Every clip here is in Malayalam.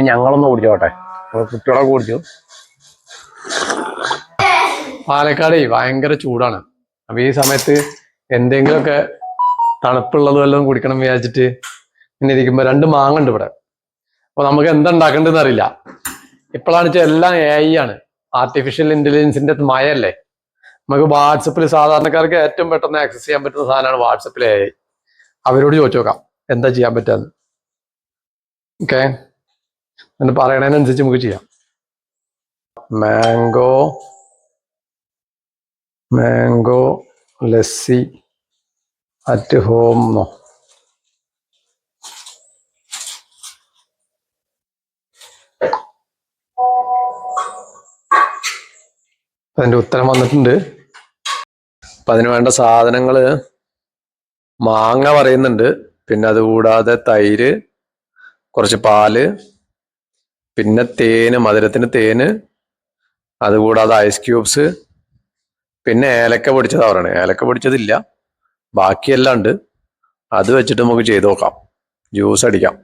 ഞങ്ങളൊന്ന് കുടിച്ചോട്ടെ, കുട്ടികളൊക്കെ കുടിച്ചു. പാലക്കാട് ഭയങ്കര ചൂടാണ്. അപ്പൊ ഈ സമയത്ത് എന്തെങ്കിലുമൊക്കെ തണുപ്പുള്ളത് വല്ലതും കുടിക്കണം വിചാരിച്ചിട്ട് പിന്നെ ഇരിക്കുമ്പോ 2 മാങ്ങ ഉണ്ട് ഇവിടെ. അപ്പൊ നമുക്ക് എന്താ ഉണ്ടാക്കേണ്ടതെന്ന് അറിയില്ല. ഇപ്പോഴാണ് വെച്ചാൽ എല്ലാം AI ആണ്, ആർട്ടിഫിഷ്യൽ ഇന്റലിജൻസിന്റെ മയല്ലേ. നമുക്ക് വാട്സപ്പിൽ സാധാരണക്കാർക്ക് ഏറ്റവും പെട്ടെന്ന് ആക്സസ് ചെയ്യാൻ പറ്റുന്ന സാധനമാണ് വാട്സപ്പിൽ AI. അവരോട് ചോദിച്ചു നോക്കാം എന്താ ചെയ്യാൻ പറ്റാന്ന്. ഓക്കെ, എന്ന് പറയണതിനനുസരിച്ച് നമുക്ക് ചെയ്യാം. മാംഗോ ലസ്സി അറ്റ് ഹോം എന്നോ. അതിന്റെ ഉത്തരം വന്നിട്ടുണ്ട്. അപ്പൊ അതിന് വേണ്ട സാധനങ്ങള് മാങ്ങ പറയുന്നുണ്ട്, പിന്നെ അതുകൂടാതെ തൈര്, കുറച്ച് പാല്, പിന്നെ തേന്, മധുരത്തിന് തേന്, അതുകൂടാതെ ഐസ് ക്യൂബ്സ്, പിന്നെ ഏലക്ക പൊടിച്ചതാ പറയണേ. ഏലക്ക പൊടിച്ചതില്ല, ബാക്കിയെല്ലാം ഉണ്ട്. അത് വെച്ചിട്ട് നമുക്ക് ചെയ്ത് നോക്കാം, ജ്യൂസ് അടിക്കാം.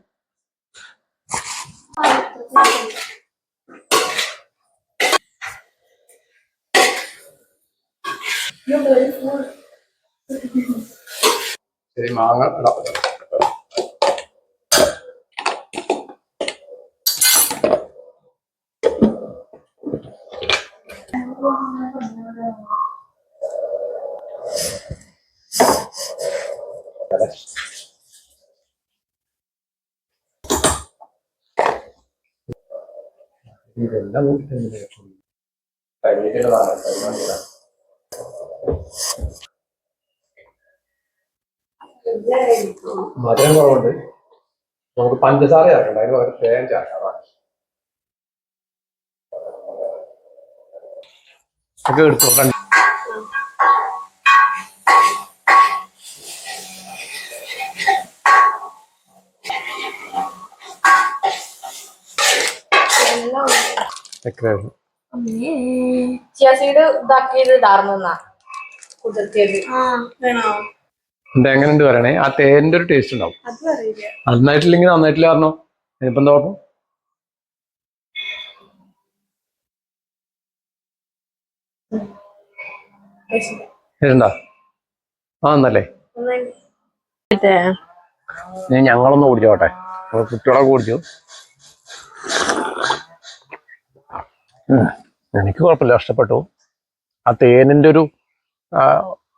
ശരി, മാങ്ങ ഇടാം. ഇതെല്ലാം മധുരം കുറവുണ്ട്, നമുക്ക് പഞ്ചസാര ചേർക്കണ്ട, അതിന് പകരം തേൻ ചേർക്കാം. ഒക്കെ എടുത്തു നോക്കണ്ട. എങ്ങനെയുണ്ട് പറയണേ. ആ തേനിന്റെ ഒരു ടേസ്റ്റ് ഉണ്ടാവും. നന്നായിട്ടില്ലെങ്കിൽ നന്നായിട്ടില്ല പറഞ്ഞോ, ഇനിയിപ്പോ എന്താ കുഴപ്പം? ശരിണ്ടാ? ആ എന്നല്ലേ, ഞങ്ങളൊന്ന് കുടിച്ചോട്ടെ, കുട്ടികളൊക്കെ കുടിച്ചു. എനിക്ക് കുഴപ്പമില്ല, ഇഷ്ടപ്പെട്ടു. ആ തേനിന്റെ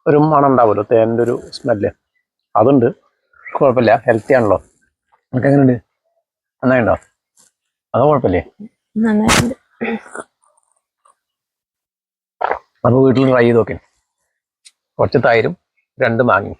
ഒരു മണം ഉണ്ടാവുമല്ലോ, തേനിന്റെ ഒരു സ്മെല്ല്, അതുണ്ട്. കുഴപ്പമില്ല, ഹെൽത്തി ആണല്ലോ. നമുക്ക് എങ്ങനെയുണ്ട്? നന്നായിണ്ടോ? അതോ കുഴപ്പമില്ലേ? അപ്പൊ വീട്ടിൽ ട്രൈ ചെയ്ത് നോക്കി. കുറച്ച് തൈരും 2 മാങ്ങയും.